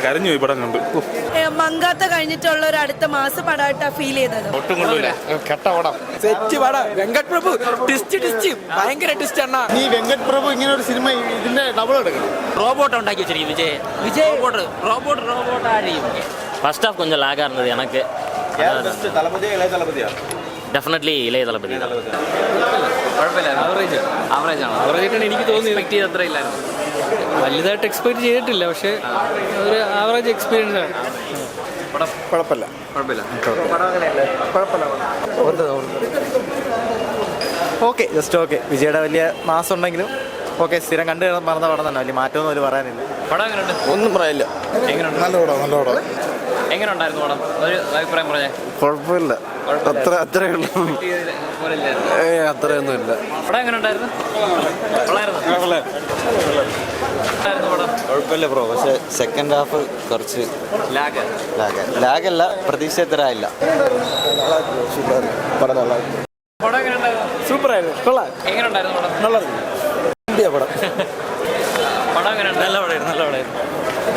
കരഞ്ഞു പോയി പടം കണ്ട്. മങ്കാത്ത കഴിഞ്ഞിട്ടുള്ള ഒരു അടുത്ത മാസം പടമായിട്ടാ ഫീൽ ചെയ്തത്. ഒട്ടും കൊള്ളൂല. കെട്ട പടം. സെറ്റ് പടം. വെങ്കട് പ്രഭു ടിസ്റ്റ് ഭയങ്കര ടിസ്റ്റ് ആണ്. നീ വെങ്കട് പ്രഭു ഇങ്ങനെ ഒരു സിനിമ ഇതിന്റെ ഡബിൾ എടുക്കണം. റോബോട്ട് ഉണ്ടാക്കി വെച്ചിരിക്കും വിജയ് റോബോട്ട് ആരെയും. ഫസ്റ്റ് ഹാഫ് கொஞ்சம் லாகா இருந்தது எனக்கு. ഡെഫിനറ്റ്ലി ഇളയ തലപതി. കുഴപ്പമില്ല, ആവറേജ് ആണ്. എനിക്ക് തോന്നി എക്സ്പെക്ട് ചെയ്ത് അത്ര ഇല്ലായിരുന്നു. വലുതായിട്ട് എക്സ്പെക്ട് ചെയ്തിട്ടില്ല, പക്ഷേ ഒരു ആവറേജ് എക്സ്പീരിയൻസ് ആണ്. കുഴപ്പമില്ല. Okay, just okay. വിജയുടെ വലിയ മാസം ഉണ്ടെങ്കിലും ഓക്കെ, സ്ഥിരം കണ്ടു മറന്ന പടം തന്നെ. വലിയ മാറ്റമൊന്നും ഒരു പറയാനില്ല. പടം എങ്ങനെയുണ്ട്? ഒന്നും പറയാനില്ല. എങ്ങനെയുണ്ട്? നല്ല പടം. എങ്ങനെ ഉണ്ടായിരുന്നു പടം? ഒരു അഭിപ്രായം പറഞ്ഞേ. കുഴപ്പമില്ല, അത്രേ ഉള്ളൂ. അത്രയൊന്നും ഇല്ല. പടം എങ്ങനെ ഉണ്ടായിരുന്നു? കുഴപ്പമില്ല ബ്രോ, പക്ഷെ സെക്കൻഡ് ഹാഫ് കുറച്ച് ലാഗല്ല, പ്രതീക്ഷ ഇത്ര ആയില്ല. പടം എങ്ങനെ ഉണ്ടായിരുന്നു? സൂപ്പർ ആയിരുന്നു. കൊള്ളാം. എങ്ങനെ ഉണ്ടായിരുന്നു പടം? നല്ലതായിരുന്നു. ഇന്ത്യ പടം. പടം എങ്ങനെ നല്ല പടമായിരുന്നു.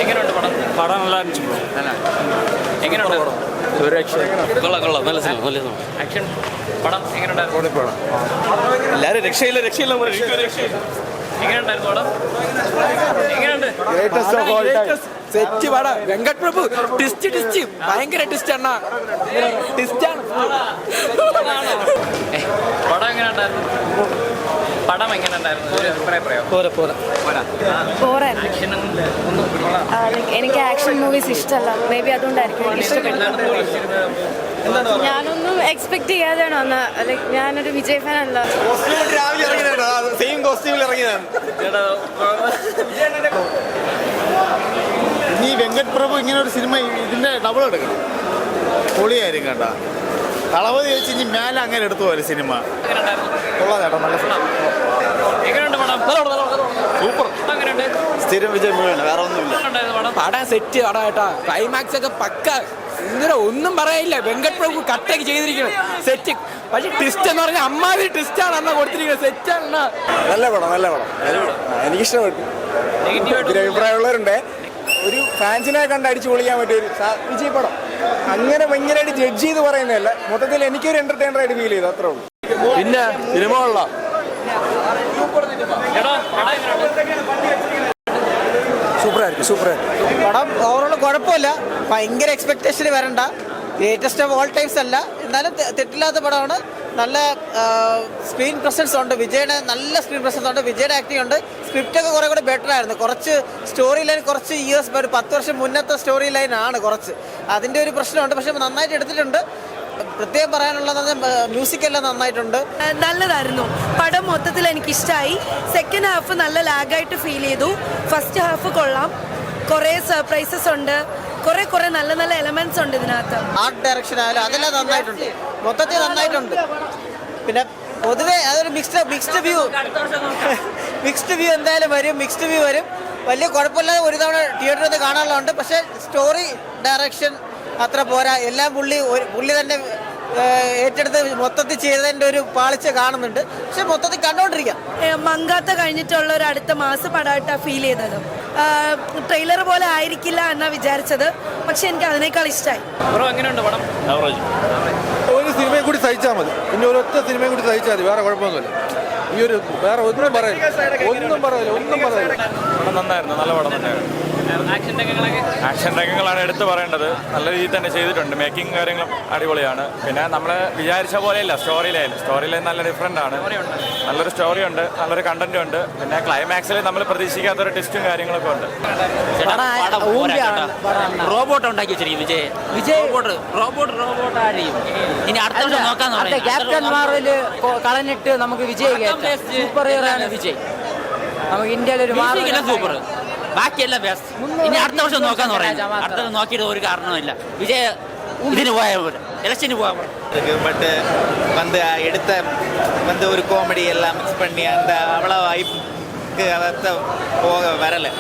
എങ്ങനെയുണ്ട് പടം? പടം നല്ല അടിച്ചു. എങ്ങനെയുണ്ട് പടം? ഒരു രക്ഷ. കൊള്ളാം. നല്ല സിനിമ. ആക്ഷൻ പടം എങ്ങനെയുണ്ടായിരുന്നു? എല്ലാരും രക്ഷയില്ല. എങ്ങനെയുണ്ടായിരുന്നു പടം? എങ്ങനെയുണ്ട്? സെറ്റ് പടം. വെങ്കട് പ്രഭു ടിസ്റ്റ് ഭയങ്കര ടിസ്റ്റ് ആണ്. പടം എങ്ങനെയുണ്ടായിരുന്നു? ഒരു അഭിപ്രായം പറയാമോ? എനിക്ക് ആക്ഷൻ മൂവീസ് ഇഷ്ടമല്ല. മേ ബി അതുകൊണ്ടായിരിക്കും എനിക്ക് ഇഷ്ടപ്പെട്ടില്ല. ഞാനൊന്നും എക്സ്പെക്ട് ചെയ്യാതെയാണ് വന്നത്. ലൈക്ക് ഞാനൊരു വിജയ് ഫാൻ അല്ല. സെയിം കോസ്റ്റ്യൂമിൽ ഇറങ്ങിയതാണ്. നീ വെങ്കട് പ്രഭു ഇങ്ങനെ ഒരു സിനിമ ഇതിന്റെ ഡബിൾ എടുക്കണം. പൊളിയായിരിക്കും കേട്ടാ. കളവതി വെച്ച് ഇനി മേലെ അങ്ങനെ എടുത്തു പോലെ സിനിമ. കൊള്ളാം ചേട്ടാ, നല്ല എങ്ങനെയുണ്ട് പടം? സൂപ്പർ. എങ്ങനെയുണ്ട്? സ്ഥിരം വിജയ് മുഴുവൻ, വേറെ ഒന്നുമില്ല. പടം സെറ്റ് പടം കേട്ടാ. ക്ലൈമാക്സ് ഒക്കെ പക്ക. ഇങ്ങനെ ഒന്നും പറയാനില്ല. വെങ്കട് പ്രഭു കട്ടൊക്കെ ചെയ്തിരിക്കുന്നത് സെറ്റ്. പക്ഷെ ട്വിസ്റ്റ് എന്ന് പറഞ്ഞാൽ അമ്മാതിരി ട്വിസ്റ്റാണ് അന്ന് കൊടുത്തിരിക്കുന്നത്. സെറ്റാണ്. നല്ല പടം. എനിക്കിഷ്ടപ്പെട്ടു. അഭിപ്രായമുള്ളവരുണ്ട്. ഒരു ഫാൻസിനെ കണ്ട് അടിച്ചു പൊളിക്കാൻ പറ്റിയ ഒരു വിജയ് പടം. അങ്ങനെ ഭയങ്കരമായിട്ട് ജഡ്ജ് ചെയ്ത് പറയുന്നതല്ല, മൊത്തത്തിൽ എനിക്കൊരു എന്റർടൈനർ ആയിട്ട് ഫീൽ ചെയ്തു, അത്രേ ഉള്ളൂ. പിന്നെ സിനിമ കൊള്ളാം. സൂപ്പറായിരിക്കും. പടം ഓവറോൾ കുഴപ്പമില്ല. ഭയങ്കര എക്സ്പെക്ടേഷൻ വരണ്ട. ലേറ്റസ്റ്റ് ഓഫ് ഓൾ ടൈംസ് അല്ല, എന്നാലും തെറ്റില്ലാത്ത പടമാണ്. നല്ല സ്ക്രീൻ പ്രസൻസ് ഉണ്ട്. വിജയുടെ നല്ല സ്ക്രീൻ പ്രസൻസ് ഉണ്ട്. വിജയുടെ ആക്ടിംഗ് ഉണ്ട്. സ്ക്രിപ്റ്റൊക്കെ കുറേ കൂടെ ബെറ്റർ ആയിരുന്നു. കുറച്ച് സ്റ്റോറി ലൈൻ കുറച്ച് ഇയേഴ്സ്, ഒരു 10 വർഷം മുന്നത്തെ സ്റ്റോറി ലൈൻ ആണ് കുറച്ച്. അതിൻ്റെ ഒരു പ്രശ്നമുണ്ട്. പക്ഷെ നന്നായിട്ട് എടുത്തിട്ടുണ്ട്. പ്രത്യേകം പറയാനുള്ളത് മ്യൂസിക് എല്ലാം നന്നായിട്ടുണ്ട്. നല്ലതായിരുന്നു പടം. മൊത്തത്തിൽ എനിക്കിഷ്ടമായി. സെക്കൻഡ് ഹാഫ് നല്ല ലാഗായിട്ട് ഫീൽ ചെയ്തു. ഫസ്റ്റ് ഹാഫ് കൊള്ളാം. കുറേ സർപ്രൈസസ് ഉണ്ട്. കുറെ നല്ല എലമെന്റ്സ് ഉണ്ട് ഇതിനകത്ത്. ആർട്ട് ഡയറക്ഷൻ ആയാലും അതെല്ലാം നന്നായിട്ടുണ്ട്. മൊത്തത്തിൽ നന്നായിട്ടുണ്ട്. പിന്നെ പൊതുവെ അതൊരു മിക്സ്ഡ് വ്യൂ എന്തായാലും വരും. മിക്സ്ഡ് വ്യൂ വരും. വലിയ കുഴപ്പമില്ലാതെ ഒരു തവണ തിയേറ്ററിൽ നിന്ന് കാണാനുള്ളതുണ്ട്. പക്ഷേ സ്റ്റോറി ഡയറക്ഷൻ അത്ര പോരാ. എല്ലാം പുള്ളി തന്നെ ഏറ്റെടുത്ത് മൊത്തത്തിൽ ചെയ്തതിൻ്റെ ഒരു പാളിച്ച കാണുന്നുണ്ട്. പക്ഷെ മൊത്തത്തിൽ കണ്ടുകൊണ്ടിരിക്കാം. മങ്കാത്ത കഴിഞ്ഞിട്ടുള്ള ഒരു അടുത്ത മാസം പടമായിട്ടാ ഫീൽ ചെയ്തത്. ട്രെയിലർ പോലെ ആയിരിക്കില്ല എന്നാ വിചാരിച്ചത്, പക്ഷെ എനിക്ക് അതിനേക്കാൾ ഇഷ്ടമായി. എങ്ങനെയുണ്ട് പടം? ഒരു സിനിമയും കൂടി സഹിച്ചാൽ മതി. പിന്നെ ഒരൊറ്റ സിനിമയും കൂടി സഹിച്ചാൽ മതി, വേറെ കുഴപ്പമൊന്നുമില്ല. ഈ ഒരു വേറെ ഒന്നും പറയില്ല. പടം നന്നായിരുന്നു. നല്ല പടം തന്നെയായിരുന്നു. ആക്ഷൻ രംഗങ്ങളാണ് എടുത്തു പറയേണ്ടത്. നല്ല രീതിയിൽ തന്നെ ചെയ്തിട്ടുണ്ട്. മേക്കിംഗ് കാര്യങ്ങളും അടിപൊളിയാണ്. പിന്നെ നമ്മൾ വിചാരിച്ച പോലെയല്ല സ്റ്റോറി ലൈൻ നല്ല ഡിഫറെൻ്റ് ആണ്. നല്ലൊരു സ്റ്റോറി ഉണ്ട്, നല്ലൊരു കണ്ടന്റ് ഉണ്ട്. പിന്നെ ക്ലൈമാക്സിൽ നമ്മൾ പ്രതീക്ഷിക്കാത്തൊരു ട്വിസ്റ്റും കാര്യങ്ങളൊക്കെ ഉണ്ട്. റോബോട്ട് ഉണ്ടാക്കി വെച്ചിരിക്കും വിജയ് റോബോട്ട് ആരെയും. ഇനി അടുത്ത വർഷം നോക്കാന്ന് പറയാം. ക്യാപ്റ്റൻ മാർവല് കളഞ്ഞിട്ട് നമുക്ക് വിജയ് സൂപ്പർ ഹീറോ ആണ് വിജയ്. നമുക്ക് ഇന്ത്യയിലൊരു സൂപ്പർ, ബാക്കിയെല്ലാം ബെസ്റ്റ്. ഇനി അടുത്ത വർഷം നോക്കാന്ന് പറയാം. അടുത്ത വർഷം നോക്കിയിട്ട് ഒരു കാരണമില്ല. വിജയ് ഇതിന് പോയ எலெக்ஷன் போகாம பட் எடுத்த ஒரு காமெடி எல்லாம் மிக்ஸ் பண்ணி அந்த அவ்வளோ வாய்ப்புக்கு அதை போக வரலை.